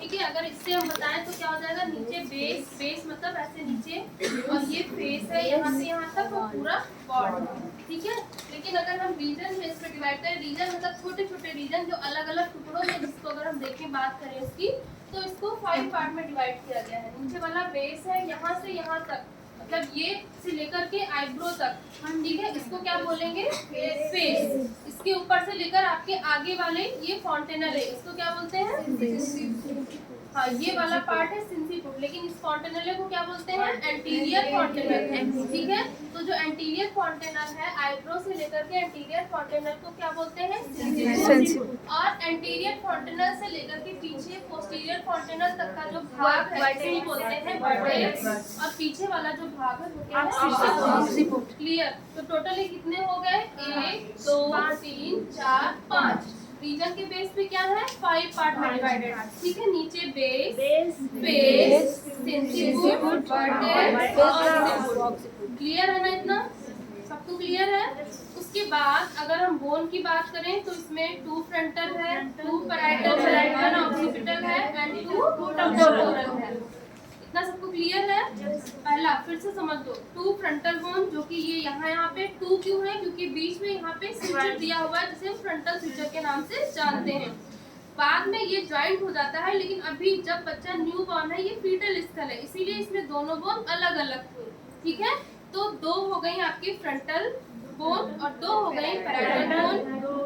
ठीक है। अगर इससे हम बताएं तो क्या हो जाएगा, नीचे बेस, बेस मतलब ऐसे नीचे, और ये फेस है यहाँ से यहाँ तक और पूरा बॉडी, ठीक है। लेकिन अगर हम रीजन में इसमें डिवाइड करें, रीजन मतलब छोटे छोटे रीजन जो अलग अलग टुकड़ों में, जिसको अगर हम देखें बात करें इसकी, तो इसको 5 पार्ट में डिवाइड किया गया है। नीचे वाला बेस है, यहाँ से यहाँ तक, मतलब ये से लेकर के आईब्रो तक, ठीक है, इसको क्या बोलेंगे, फेस। इसके ऊपर से लेकर आपके आगे वाले ये फॉन्टेनल है, इसको क्या बोलते हैं, हाँ ये वाला पार्ट है सिंसिपुट, लेकिन इस फॉन्टेनल को क्या बोलते हैं, एंटीरियर फॉन्टेनल, ठीक है। तो जो एंटीरियर फॉन्टेनल है, आईब्रो से लेकर के एंटीरियर फॉन्टेनल को क्या बोलते हैं, सिंसिपुट। और एंटीरियर फॉन्टेनल से लेकर के पीछे पोस्टीरियर फॉन्टेनल तक का जो भाग है उसे बोलते हैं वर्टेक्स, और पीछे वाला जो भाग है वो क्या है, ऑक्सीपिट। क्लियर। तो टोटली कितने हो गए, 1 2 3 4 5। रीजन के बेस पे क्या है, 5 पार्ट में डिवाइडेड, ठीक है। नीचे बेस, फेस, सिंसिपुट, वर्टेक्स और ऑक्सीपिट। क्लियर है ना, इतना सबको क्लियर है। उसके बाद अगर हम बोन की बात करें तो इसमें 2 फ्रंटल है, 2 पैराइटल है, 1 ऑक्सीपिटल है एंड 2 टेम्पोरल है। इतना सबको क्लियर है। पहला फिर से समझ लो, 2 फ्रंटल बोन, जो कि ये यहाँ पे 2 क्यों है, क्योंकि बीच में यहाँ पे स्विचर दिया हुआ है, जिसे हम फ्रंटल स्विचर के नाम से जानते हैं। बाद में ये ज्वाइंट हो जाता है, लेकिन अभी जब बच्चा न्यू बॉर्न है, ये फीटल स्कल है, इसीलिए इसमें दोनों बोन अलग अलग थे, ठीक है। तो 2 हो गई आपकी फ्रंटल बोन और 2 हो गई पैराइटल बोन।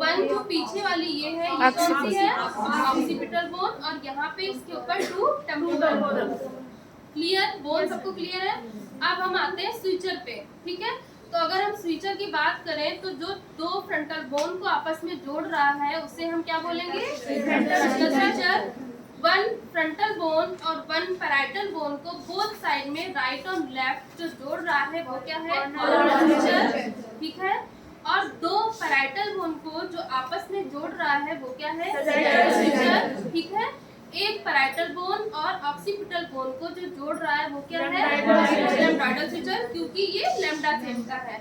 1 जो पीछे वाली ये है, ये कौन सी है, ऑक्सीपिटल बोन, और यहाँ पे इसके ऊपर 2 टेम्पोरल बोन। क्लियर, बोन सबको क्लियर है। अब हम आते हैं स्विचर पे, ठीक है। तो अगर हम स्विचर की बात करें तो जो 2 फ्रंटल बोन को आपस में जोड़ रहा है उसे हम क्या बोलेंगे, स्विचर। 1 फ्रंटल बोन और 1 पैराइटल बोन को बोथ साइड में राइट और लेफ्ट जो जोड़ रहा है वो क्या है, कॉर्नर स्विचर, ठीक है। और 2 पैराइटल बोन को जो आपस में जोड़ रहा है वो क्या है, स्विचर, ठीक है। एक पैराइटल बोन और ऑक्सीपिटल बोन को जो जोड़ रहा है वो क्या है, लैम्ब्डा स्विचर, क्योंकि ये लैम्ब्डा शेप का है।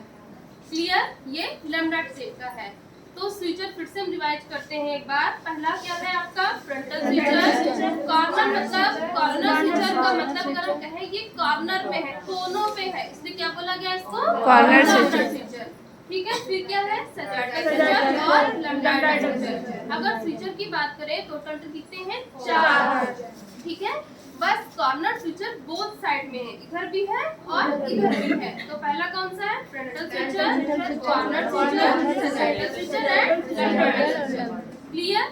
क्लियर, ये लैम्ब्डा शेप का है। तो स्विचर फिर से हम रिवाइज करते हैं एक बार। पहला क्या है आपका, फ्रंटल स्विचर। कॉर्नर मतलब, कॉर्नर स्विचर का मतलब अगर हम कहें ये कॉर्नर में है, कोनों पे है, इसलिए क्या बोला गया इसको, कॉर्नर स्विचर, ठीक है। फिर क्या है, सजाटा स्विचर और लैम्ब्डा स्विचर। अगर स्विचर की बात करें तो टोटल कितने हैं, 4, ठीक है। बस कॉर्नर स्विचर बोथ साइड में है, इधर भी है और इधर भी है। तो पहला कौन सा है, frontal suture, coronal suture, sagittal suture and lambda suture. Clear.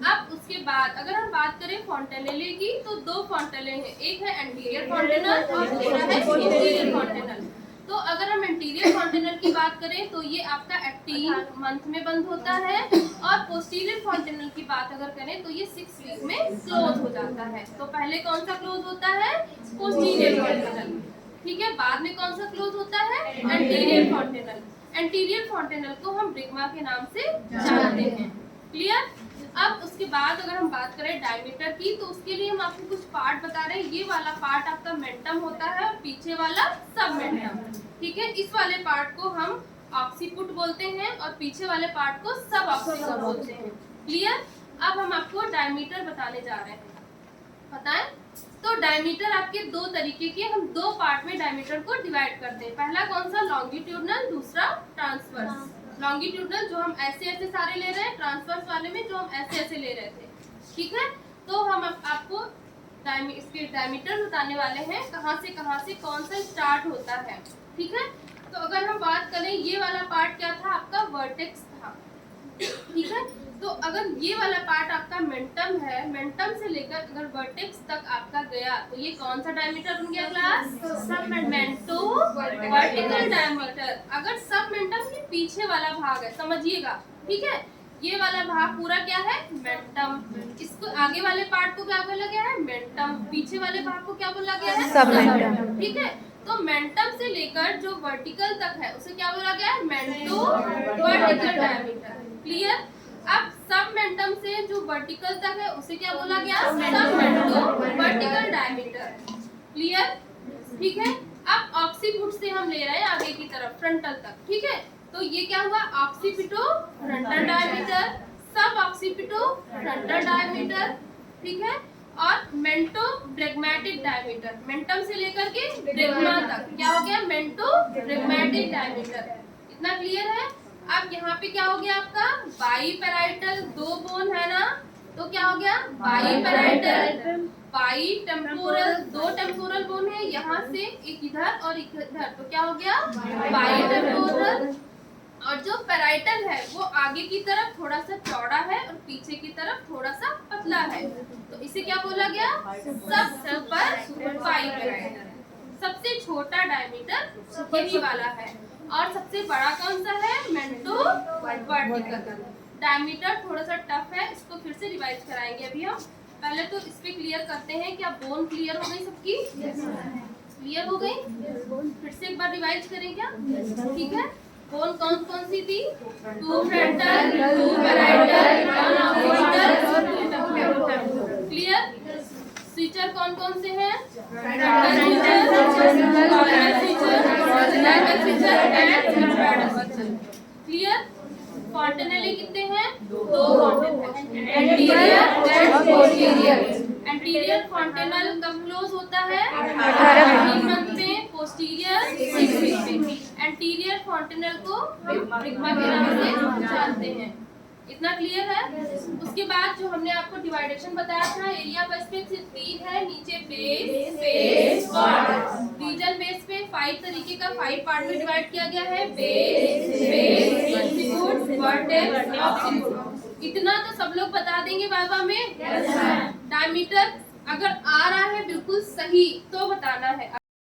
अब उसके बाद अगर हम बात करें फॉन्टेनेले की तो 2 फॉन्टेनेले हैं, एक है एंटीरियर फॉन्टेनल और दूसरा है पोस्टीरियर फॉन्टेनल। तो अगर हम एंटीरियर फॉन्टेनल की बात करें तो ये आपका 18 मंथ में बंद होता है, और पोस्टीरियर फॉन्टेनल की बात अगर करें तो ये 6 वीक में क्लोज हो जाता है। तो पहले कौन सा क्लोज होता है, पोस्टीरियर फॉन्टेनल, ठीक है। बाद में कौन सा क्लोज होता है, एंटीरियर फॉन्टेनल। एंटीरियर फॉन्टेनल को हम ब्रिग्मा के नाम से जानते हैं। क्लियर। अब उसके बाद अगर हम बात करें डायमीटर की तो उसके लिए हम आपको कुछ पार्ट बता रहे हैं। ये वाला पार्ट आपका मेंटम होता है और पीछे वाला सबमेंटम, ठीक है। इस वाले पार्ट को हम ऑक्सीपुट बोलते हैं और पीछे वाले पार्ट को सब ऑक्सीपुट बोलते हैं। क्लियर। अब हम आपको डायमीटर बताने जा रहे हैं, बताएं। तो डायमीटर आपके 2 तरीके के, हम 2 पार्ट में डायमीटर को डिवाइड करते हैं। पहला कौन सा, लॉन्गिट्यूडनल, दूसरा ट्रांसवर्स। लॉन्गिट्यूडनल जो हम ऐसे ऐसे सारे ले रहे हैं, ट्रांसवर्स वाले में जो हम ऐसे ऐसे ले रहे थे, ठीक है। तो हम आपको इसके डायमीटर बताने वाले हैं, कहाँ से कौन सा स्टार्ट होता है, ठीक है। तो अगर हम बात करें, ये वाला पार्ट क्या था आपका, वर्टेक्स था, ठीक है। तो अगर ये वाला पार्ट आपका मेंटम है, मेंटम से लेकर अगर वर्टेक्स तक आपका गया तो ये कौन सा डायमीटर बन गया क्लास, सबमेंटो वर्टिकल डायमीटर। अगर सबमेंटम के पीछे वाला भाग है, समझिएगा, ठीक है। ये वाला भाग पूरा क्या है, मेंटम। इसको आगे वाले पार्ट को क्या बोला गया है, मेंटम। पीछे वाले भाग को क्या बोला गया है, सबमेंटम, ठीक है। तो मेंटम से लेकर जो वर्टिकल तक है उसे क्या बोला गया है, मेंटो वर्टिकल डायमीटर। क्लियर। अब सबमेंटम से जो वर्टिकल तक है उसे क्या बोला गया, सबमेंटो वर्टिकल डायमीटर। क्लियर, ठीक है। अब ऑक्सीपुट से हम ले रहे हैं आगे की तरफ फ्रंटल तक, ठीक है। तो ये क्या हुआ, ऑक्सीपिटो फ्रंटल डायमीटर, सब ऑक्सीपिटो फ्रंटल डायमीटर, ठीक है। और मेंटोड्रेगमेटिक डायमीटर, मेंटम से लेकर के ड्रेगमा तक क्या हो गया, मेंटोड्रेगमेटिक डायमीटर। इतना क्लियर है। अब यहाँ पे क्या हो गया आपका, बाईपैराइटल, 2 बोन है ना, तो क्या हो गया बाईपैराइटल। बाईटेम्पोरल, 2 टेम्पोरल बोन है, यहाँ से एक इधर और एक इधर, तो क्या हो गया बाईटेम्पोरल। और जो पैराइटल है वो आगे की तरफ थोड़ा सा चौड़ा है और पीछे की तरफ थोड़ा सा पतला है, तो इसे क्या बोला गया, सब सुपर बाईपैराइटल। सबसे छोटा डायमीटर यही वाला है और सबसे बड़ा कौन सा है, मेंटोवर्टिकल। डायमीटर थोड़ा सा टफ है, इसको फिर से रिवाइज कराएंगे अभी हम। पहले तो इस पे क्लियर करते हैं, क्या बोन क्लियर हो गई सबकी, क्लियर हो गई, फिर से एक बार रिवाइज करें क्या, ठीक है। बोन कौन कौन सी थी, 2 frontal, 2 parietal, 1 occipital, clear. Suture कौन कौन से हैं, frontal suture, coronal suture, lateral suture and parietal suture, clear. Fontanelle कितने हैं, 2 fontanelle, anterior and posterior. Anterior fontanelle कब क्लोज होता है, 18 मंथ में, पोस्टीरियर 6 वीक में। एंटीरियर फॉन्टेनल को रिग्मा के नाम से जानते हैं। इतना क्लियर है। उसके बाद जो हमने आपको डिवाइडेशन बताया था, एरिया बेस पे सिर्फ 3 है, नीचे base, face, border. Region base पे 5 तरीके का 5 पार्ट में डिवाइड किया गया है, बेस, फेस, इंसिक्यूट, वर्टेक्स, ऑक्सीक्यूट। इतना तो सब लोग बता देंगे वाइवा में। डायमीटर अगर आ रहा है बिल्कुल सही तो बताना है,